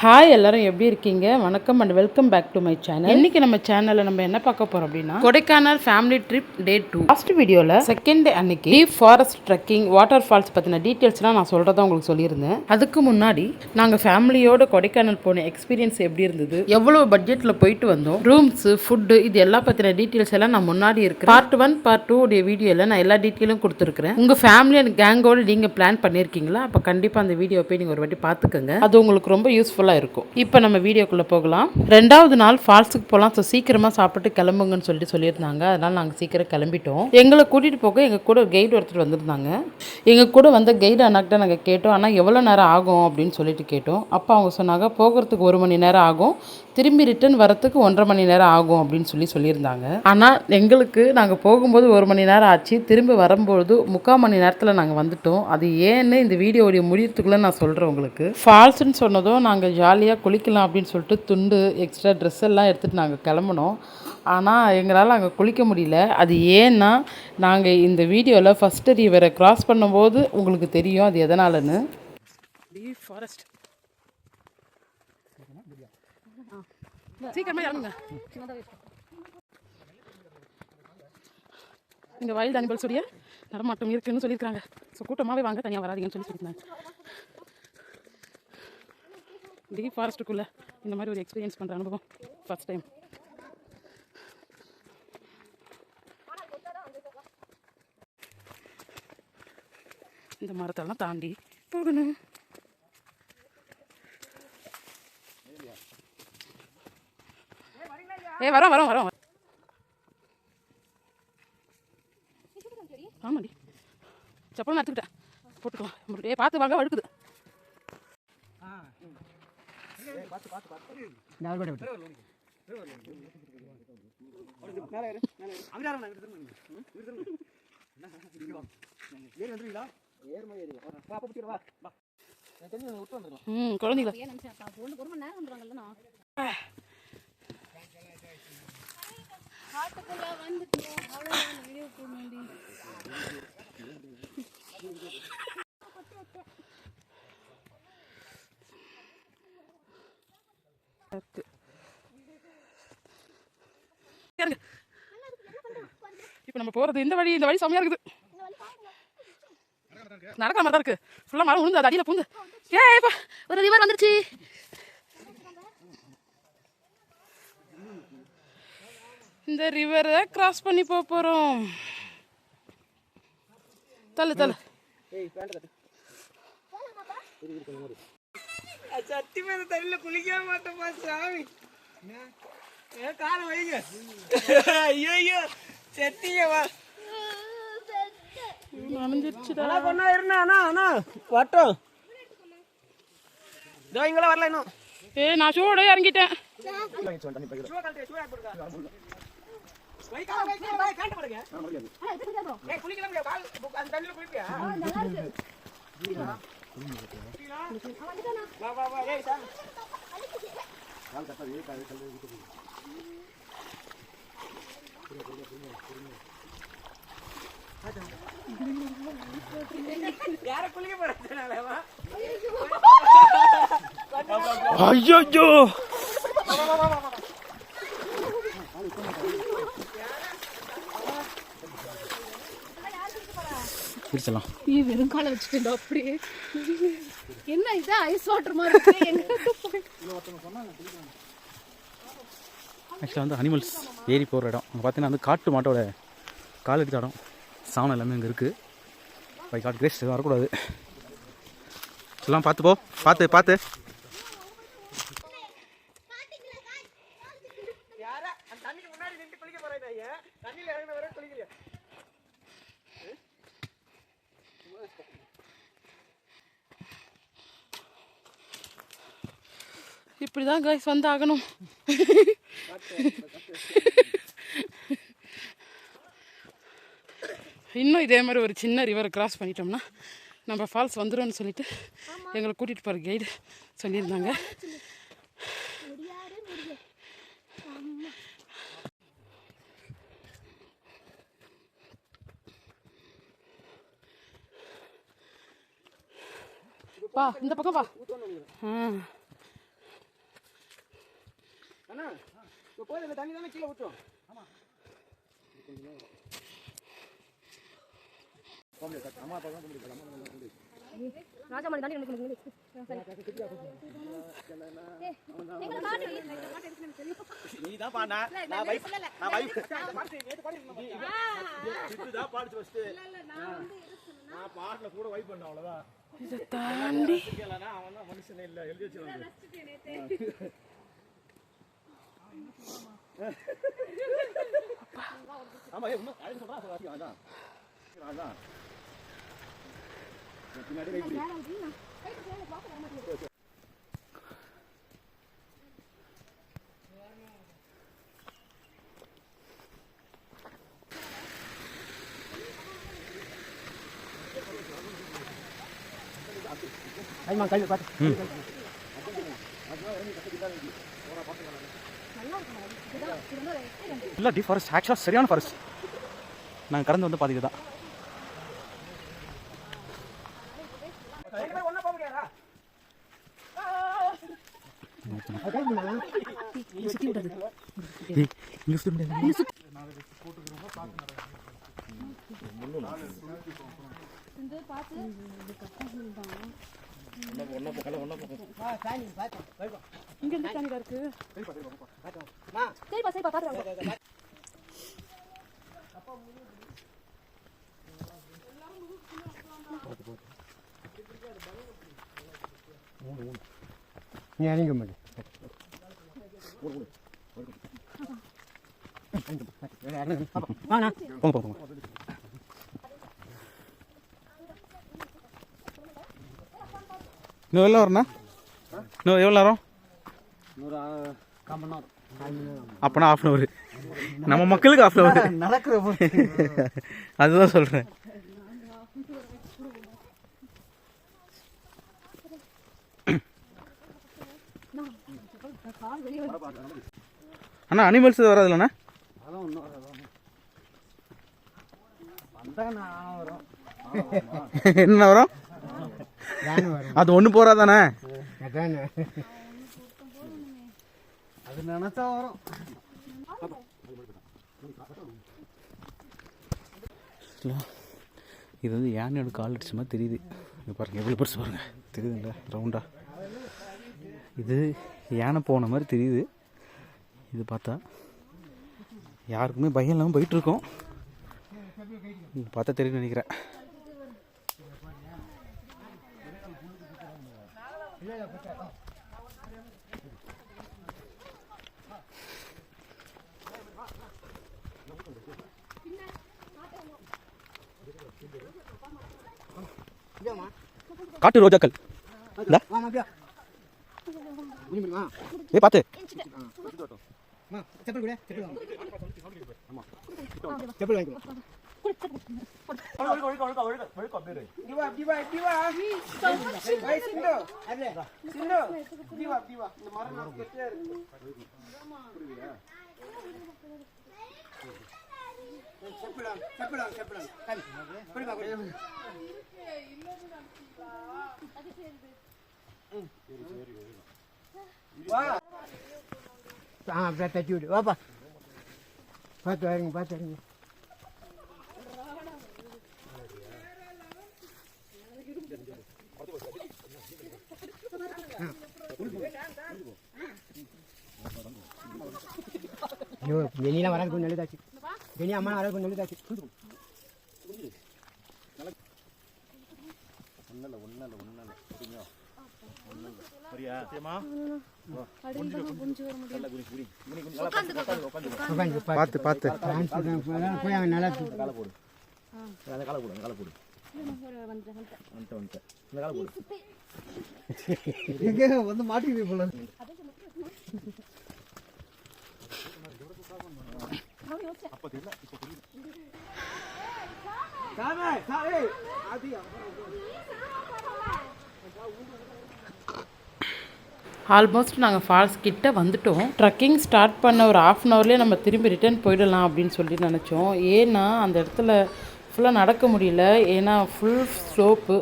Hi எல்லாரும் எப்படி இருக்கீங்க? வணக்கம் and welcome back to my channel. இன்னைக்கு நம்ம சேனலில் நம்ம என்ன பார்க்க போகிறோம் அப்படின்னா Kodaikanal family trip day 2. Last வீடியோவில் செகண்ட் டே அன்னைக்கு deep forest trekking water falls பற்றின டீட்டெயில்ஸ்லாம் நான் சொல்கிறதா உங்களுக்கு சொல்லியிருந்தேன். அதுக்கு முன்னாடி நாங்கள் ஃபேமிலியோட கொடைக்கானல் போன எக்ஸ்பீரியன்ஸ் எப்படி இருந்தது, எவ்வளோ பட்ஜெட்டில் போயிட்டு வந்தோம், ரூம்ஸு ஃபுட்டு இது எல்லாம் பற்றின டீட்டெயில்ஸ் எல்லாம் நான் முன்னாடி இருக்கிறேன். பார்ட் 1 பார்ட் 2 உடைய வீடியோவில் நான் எல்லா டீட்டெயிலும் கொடுத்துருக்கிறேன். உங்கள் ஃபேமிலி அண்ட் கேங்கோடு நீங்கள் பிளான் பண்ணியிருக்கீங்களா? அப்போ கண்டிப்பாக அந்த வீடியோ போய் நீங்கள் ஒரு வாட்டி பார்த்துக்கோங்க. அது உங்களுக்கு ரொம்ப யூஸ்ஃபுல்லாக இருக்கும். இப்போ நம்ம வீடியோக்குள்ளே போகலாம். ரெண்டாவது நாள் ஃபால்ஸுக்கு போகலாம். ஸோ சீக்கிரமாக சாப்பிட்டு கிளம்புங்கன்னு சொல்லியிருந்தாங்க. அதனால் நாங்கள் சீக்கிரம் கிளம்பிட்டோம். எங்களை கூட்டிகிட்டு போக எங்கள் கூட ஒரு கைடு ஒருத்தர் வந்திருந்தாங்க. எங்கள் கூட வந்த கைடு அண்ணாக்கிட்ட நாங்கள் கேட்டோம், ஆனால் எவ்வளோ நேரம் ஆகும் அப்படின்னு சொல்லிட்டு கேட்டோம். அப்போ அவங்க சொன்னாங்க போகிறதுக்கு 1 மணி நேரம் ஆகும், திரும்பி ரிட்டர்ன் வரத்துக்கு 1.5 மணி நேரம் ஆகும் அப்படின்னு சொல்லியிருந்தாங்க. ஆனால் எங்களுக்கு நாங்கள் போகும்போது 1 மணி நேரம் ஆச்சு, திரும்பி வரும்போது 3/4 மணி நேரத்தில் நாங்கள் வந்துட்டோம். அது ஏன்னு இந்த வீடியோடைய முடியறதுக்குள்ளே நான் சொல்கிறேன் உங்களுக்கு. ஃபால்ஸ்ன்னு சொன்னதும் நாங்கள் ஜாலியாக குளிக்கலாம் அப்படின்னு சொல்லிட்டு துண்டு எக்ஸ்ட்ரா ட்ரெஸ் எல்லாம் எடுத்துகிட்டு நாங்கள் கிளம்பினோம். ஆனால் எங்களால் அங்கே குளிக்க முடியல. அது ஏன்னா நாங்கள் இந்த வீடியோவில் ஃபஸ்ட்டு ரிவரை கிராஸ் பண்ணும்போது உங்களுக்கு தெரியும் அது எதனாலன்னு. ஃபாரஸ்ட் சீக்கிரமா இறங்குங்க. இந்த வைல்ட் அனிமல்ஸ் உடைய நடமாட்டம் இருக்குன்னு சொல்லியிருக்காங்க. ஸோ கூட்டமாகவே வாங்க, தனியாக வராதிங்கன்னு சொல்லியிருந்தாங்க. டீப் ஃபாரஸ்ட்டுக்குள்ளே இந்த மாதிரி ஒரு எக்ஸ்பீரியன்ஸ் பண்ணுற அனுபவம் ஃபர்ஸ்ட் டைம். இந்த மரத்தெல்லாம் தாண்டி போகணும். வரோம். ஆமாடி, செப்பல் நடத்துக்கிட்டேன், போட்டுக்கலாம். பார்த்து வாங்க, வழுக்குது. குழந்தைங்களா இப்போ நம்ம போகிறது இந்த வழி செம்மையா இருக்குது. நடக்கிற மாதிரி தான் இருக்கு. ஃபுல்லாக மரம் விழுந்து அது அடியில் பூந்து ஒரு ரிவர் வந்துருச்சு. இந்த ரிவரை கிராஸ் பண்ணி போகிறோம். தள்ளு சத்தியமான தண்ணியில குளிக்க மாட்டோமா சாமி. காலை வைங்க. ஐயோ செத்தியவா நனைஞ்சிருச்சுடா. கொண்டா இருந்தா வட்டம் இங்கெல்லாம் வரல இன்னும். நான் ஷூட இறங்கிட்டேன். ஐயோ வெறும் காலை வச்சுட்டு அப்படியே என்ன இது ஐஸ் வாட்டர் மாதிரி இருக்கு. ஆக்சுவலாக வந்து அனிமல்ஸ் ஏறி போகிற இடம் அங்கே பார்த்தீங்கன்னா வந்து காட்டு மாட்டோட கால் எடுத்த இடம். சாணம் எல்லாமே அங்கே இருக்குது. பை காட் கிரேஸ் வரக்கூடாது. எல்லாம் பார்த்து போ, பார்த்து இப்படிதான் கைஸ் வந்து ஆகணும். இன்னும் இதே மாதிரி ஒரு சின்ன ரிவரை கிராஸ் பண்ணிட்டோம்னா நம்ம ஃபால்ஸ் வந்துடும்னு சொல்லிட்டு எங்களை கூட்டிகிட்டு போகிற கைடு சொல்லியிருந்தாங்க. பா இந்த பக்கம் பா. அண்ணா இப்போ போய் இந்த தண்ணி தானே கீழே ஊற்றும். ராஜாமணி தாண்டி எனக்கு நீ தான் பாடினா நான் வைப் தான் பாடிச்சு ஃபர்ஸ்ட். நான் பாடல கூட வைப் பண்ண அவ்வளவுதான். இதை தாண்டி அவன் தான் மனுஷனே இல்லை எழுதி வச்சிருவாங்க. ஆமா இன்னும் அழகு சொல்றா அதான் அதான் பின்னாடி வைப் ஐமா கை பாத்து இல்லை டீப் ஃபாரஸ்ட் ஆக்சுவலாக சரியான ஃபாரஸ்ட். நாங்கள் கடந்து வந்து பாதிக்கு தான். ஒண்ணா போக முடியாதா? இங்க இருந்து தண்ணி இருக்கு. சரிப்பா சரிப்பா பாத்துறாங்க. நீ அணிங்க மாட்டே போங்க போங்க. இன்னும் எவ்வளோ வரண்ணா? இன்னும் எவ்வளோ நேரம்? அப்போனா ½ hour. நம்ம மக்களுக்கு ½ hour நடக்கிற அதுதான் சொல்கிறேன். அண்ணா அனிமல்ஸ் வராது இல்லைண்ணா? என்ன வரும்? அது ஒன்று போறாதானே? அது நினைச்சா வரும். இது வந்து யானையோட கால் அடிச்ச மாதிரி தெரியுது. இது பாருங்க எவ்வளோ பெருசு பாருங்க, தெரியுதுங்களா ரவுண்டா? இது யானை போன மாதிரி தெரியுது. இது பார்த்தா யாருக்குமே பயம் இல்லாமல் போயிட்டுருக்கோம். பார்த்தா தெரியும்னு நினைக்கிறேன். காட்டு ரோஜாக்கள் ஏ பார்த்து தட்டி விடு வாப்பா. பார்த்து வரீங்க பார்த்து வரீங்க. ஐயோ ஜெனிலாம் வராது கொஞ்சம் நல்லதாச்சு. ஜெனி அம்மா வராது கொஞ்சம் நல்லதாச்சு. பார்த்து பார்த்து போய் அவன் நல்லா வந்து மாட்டிக்கிது போல. ஆல்மோஸ்ட் நாங்கள் ஃபால்ஸ் கிட்ட வந்துட்டோம். ட்ரக்கிங் ஸ்டார்ட் பண்ண ஒரு ½ அன் ஹவர்லேயே நம்ம திரும்பி ரிட்டர்ன் போயிடலாம் அப்படின்னு சொல்லி நினச்சோம். ஏன்னா அந்த இடத்துல ஃபுல்லாக நடக்க முடியல. ஏன்னா ஃபுல் ஸ்லோப்பு.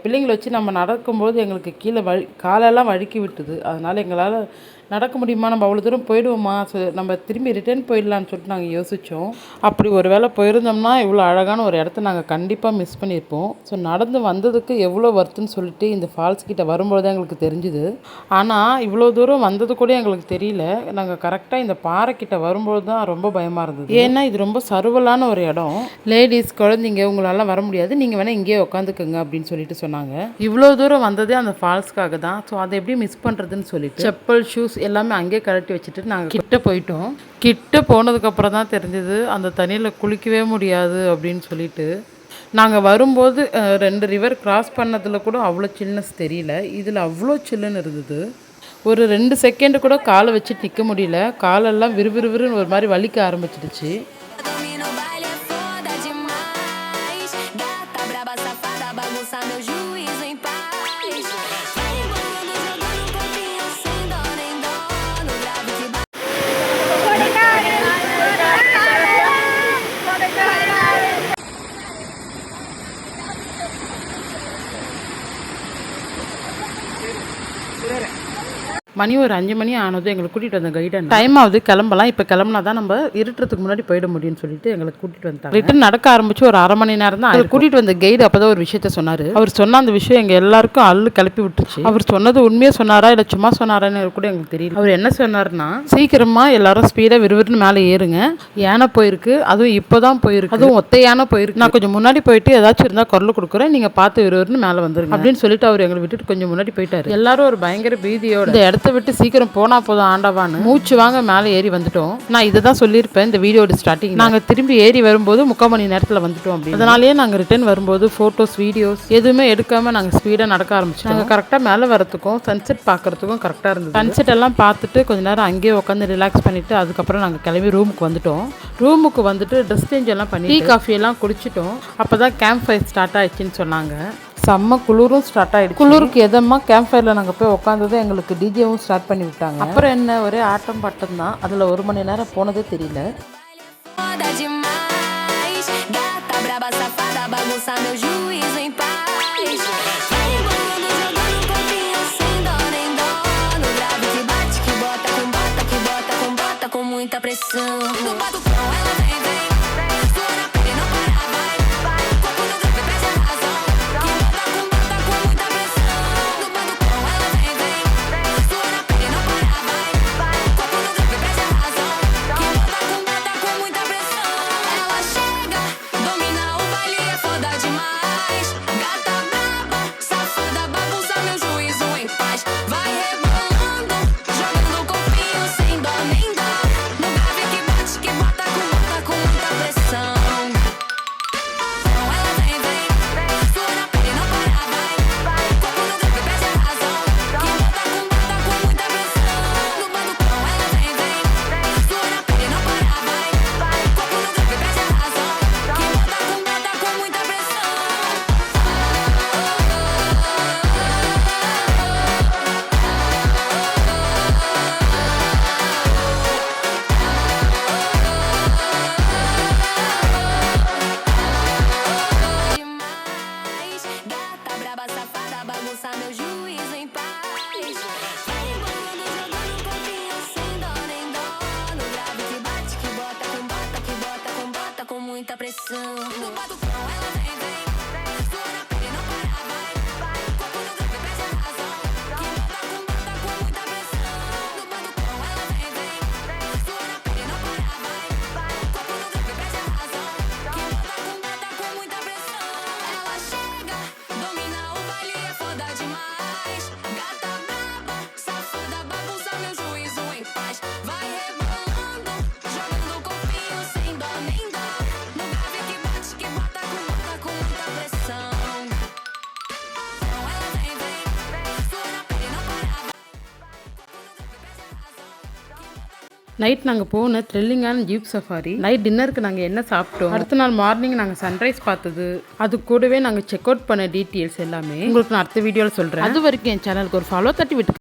பிள்ளைங்களை வச்சு நம்ம நடக்கும்போது எங்களுக்கு கீழே காலெல்லாம் வழுக்கி விட்டுது. அதனால் எங்களால் நடக்க முடியுமா, நம்ம அவ்வளோ தூரம் போயிடுவோமா, நம்ம திரும்பி ரிட்டர்ன் போயிடலான்னு சொல்லிட்டு நாங்கள் யோசித்தோம். அப்படி ஒரு வேளை போயிருந்தோம்னா இவ்வளோ அழகான ஒரு இடத்த நாங்கள் கண்டிப்பாக மிஸ் பண்ணியிருப்போம். ஸோ நடந்து வந்ததுக்கு எவ்வளோ வருதுன்னு சொல்லிட்டு இந்த ஃபால்ஸ் கிட்ட வரும்போது தான் எங்களுக்கு தெரிஞ்சுது. ஆனால் இவ்வளோ தூரம் வந்தது கூட எங்களுக்கு தெரியல. நாங்கள் கரெக்டாக இந்த பாறைக்கிட்ட வரும்போது தான் ரொம்ப பயமாக இருந்தது. ஏன்னா இது ரொம்ப சர்வலான ஒரு இடம். லேடிஸ், குழந்தைங்க உங்களால் வர முடியாது, நீங்கள் வேணால் இங்கேயே உட்காந்துக்குங்க அப்படின்னு சொல்லிட்டு சொன்னாங்க. இவ்வளோ தூரம் வந்ததே அந்த ஃபால்ஸ்க்காக தான். ஸோ அதை எப்படி மிஸ் பண்ணுறதுன்னு சொல்லிட்டு செப்பல், ஷூஸ் எல்லாமே அங்கேயே கழட்டி வச்சுட்டு நாங்கள் கிட்ட போயிட்டோம். கிட்ட போனதுக்கப்புறம் தான் தெரிஞ்சது அந்த தண்ணியில் குளிக்கவே முடியாது அப்படின்னு சொல்லிட்டு. நாங்கள் வரும்போது 2 ரிவர் கிராஸ் பண்ணதில் கூட அவ்வளோ சில்னஸ் தெரியல. இதில் அவ்வளோ சில்லுன்னு இருந்தது. ஒரு 2 செகண்டு கூட காலை வச்சு நிற்க முடியல. காலெல்லாம் விறுவிறுன்னு ஒரு மாதிரி வலிக்க ஆரம்பிச்சிடுச்சு. மணி ஒரு 5 மணி ஆனதும் எங்களை கூட்டிகிட்டு வந்த கைடன் டைம் ஆகுது கிளம்பலாம், இப்போ கிளம்புனா தான் நம்ம இருட்டுறதுக்கு முன்னாடி போயிட முடியும்னு சொல்லிட்டு எங்களை கூட்டிகிட்டு வந்துட்டாங்க. ரிட்டன் நடக்க ஆரம்பிச்சு ஒரு 1/2 மணி நேரம் தான். கூட்டிகிட்டு வந்த கைடு அப்போ தான் ஒரு விஷயத்த சொன்னார். அவர் சொன்ன அந்த விஷயம் எங்கள் எல்லாருக்கும் அள்ளு கிளப்பி விட்டுருச்சு. அவர் சொன்னது உண்மையாக சொன்னாரா இல்லை சும்மா சொன்னாரான்னு கூட எங்களுக்கு தெரியல. அவர் என்ன சொன்னார்னா, சீக்கிரமாக எல்லாரும் ஸ்பீடாக விறுவிறுன்னு மேலே ஏறுங்க, யானை போயிருக்கு, அதுவும் இப்போ தான் போயிருக்கு, அதுவும் ஒத்த யானை போயிருக்கு, நான் கொஞ்சம் முன்னாடி போயிட்டு ஏதாச்சும் இருந்தால் குரல் கொடுக்குறேன், நீங்கள் பார்த்து விறுவிறுன்னு மேலே வந்துருங்க அப்படின்னு சொல்லிட்டு அவர் எங்களை விட்டுட்டு கொஞ்சம் முன்னாடி போயிட்டாரு. எல்லாரும் ஒரு பயங்கர பீதியோட இந்த இடத்த விட்டு சீக்கிரம் போனா போதும் ஆண்டவான்னு மூச்சு வாங்க மேலே ஏறி வந்துட்டோம். நான் இதை தான் சொல்லியிருப்பேன் இந்த வீடியோட ஸ்டார்டிங். நாங்கள் திரும்பி ஏறி வரும்போது 3/4 மணி நேரத்தில் வந்துட்டோம் அப்படின்னு. அதனாலேயே நாங்கள் ரிட்டர்ன் வரும்போது ஃபோட்டோஸ், வீடியோஸ் எதுவுமே எடுக்காமல் நாங்கள் ஸ்பீடாக நடக்க ஆரம்பிச்சோம். நாங்கள் கரெக்டாக மேலே வரத்துக்கும் சன்செட் பார்க்கறதுக்கும் கரெக்டாக இருந்தது. சன்செட் எல்லாம் பார்த்துட்டு கொஞ்ச நேரம் அங்கேயே உட்காந்து ரிலாக்ஸ் பண்ணிட்டு அதுக்கப்புறம் நாங்கள் கிளம்பி ரூமுக்கு வந்துட்டோம். ரூமுக்கு வந்துட்டு ட்ரெஸ் சேஞ்ச் எல்லாம் பண்ணி டீ காஃபி எல்லாம் குடிச்சிட்டோம். அப்போ தான் கேம்ப் ஃபயர் ஸ்டார்ட் ஆயிடுச்சுன்னு சொன்னாங்க. செம்ம குளிரும் ஸ்டார்ட் ஆகிடுச்சு. குளிருக்கு எதமாக கேம்ப் ஃபயரில் நாங்கள் போய் உட்காந்தது எங்களுக்கு டிஜேவும் ஸ்டார்ட் பண்ணி விட்டாங்க. அப்புறம் என்ன, ஒரே ஆட்டம் பாட்டம் தான். அதில் 1 மணி நேரம் போனதே தெரியல. நைட் நாங்கள் போன த்ரில்லிங்கான ஜீப் சஃபாரி. நைட் டின்னருக்கு நாங்கள் என்ன சாப்பிட்டோம், அடுத்த நாள் மார்னிங் நாங்கள் சன்ரைஸ் பார்த்தது, அது கூடவே நாங்கள் செக் அவுட் பண்ண டீட்டெயில்ஸ் எல்லாமே உங்களுக்கு நான் அடுத்த வீடியோவில் சொல்கிறேன். அது வரைக்கும் என் சேனலுக்கு ஒரு ஃபாலோ தட்டி விட்டு